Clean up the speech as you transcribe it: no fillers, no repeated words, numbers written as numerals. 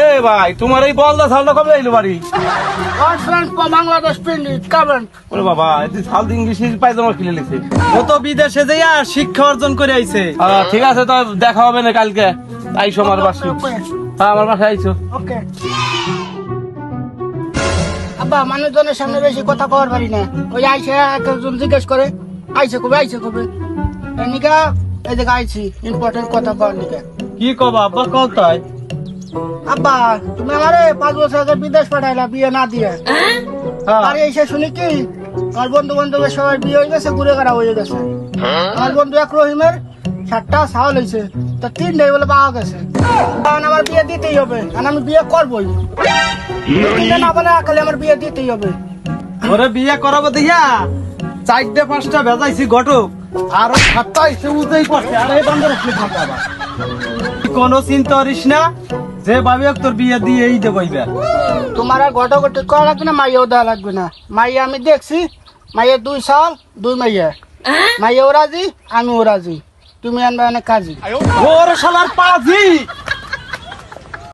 এ ভাই তোমার এই বলদা সালটা কবে আইলো বাড়ি? বাংলাদেশ কারেন্ট ওরে বাবা এতে সাল ইংলিশ পায়জামা কিনে লিখছে। ও তো বিদেশে যাইয়া শিক্ষা অর্জন করে আইছে। ঠিক আছে তো দেখা হবে না কালকে, আইসো আমার বাসি। হ্যাঁ আমার বাসায় আইসো। ওকে আব্বা, মানুষজনের সামনে বেশি কথা কওয়ার পারি না। ওই আইসে একজন জিজ্ঞেস করে আইসে কবে এনিকা এই জায়গা আইছি ইম্পর্টেন্ট কথা কওয়ার নিকে। কি কবা আব্বা কল তাই? আব্বা তুমি আমারে 5 বছর আগে বিদেশ পাঠাইলা বিয়ে না দিয়ে। আর এসে শুনি কি আমার বন্ধু বান্ধবের সবাই বিয়ে হয়ে গেছে, ঘুরে বেড়া হয়ে গেছে। আমার বন্ধু এক রহিমের 7টা ছাগল হয়েছে, তো 3টাই বলে পাওয়া গেছে। কারণ আমার বিয়ে দিতেই হবে, আর আমি বিয়ে করবোই। না বলে খালি আমার বিয়ে দিতেই হবে। ওরে বিয়ে করাবো দিয়া 4-5টা ভেজাইছি ঘটক, আর 7টা এসে উজেই করছে। আর এই বন্ধ রাখলে থাকা আবার কোনো চিন্তা করিস না, যে ভাবি হোক তোর বিয়ে দিয়েই দেবো এবার। তোমার আর ঘটাঘটি করা লাগবে না, মাইয়াও দেওয়া লাগবে না। মাইয়া আমি দেখছি, মাইয়ের 2 সাল 2 মাইয়া। মাইয়াও রাজি, আমিও রাজি। তুমি আনবে অনেক কাজী। ওরে শালার পাজি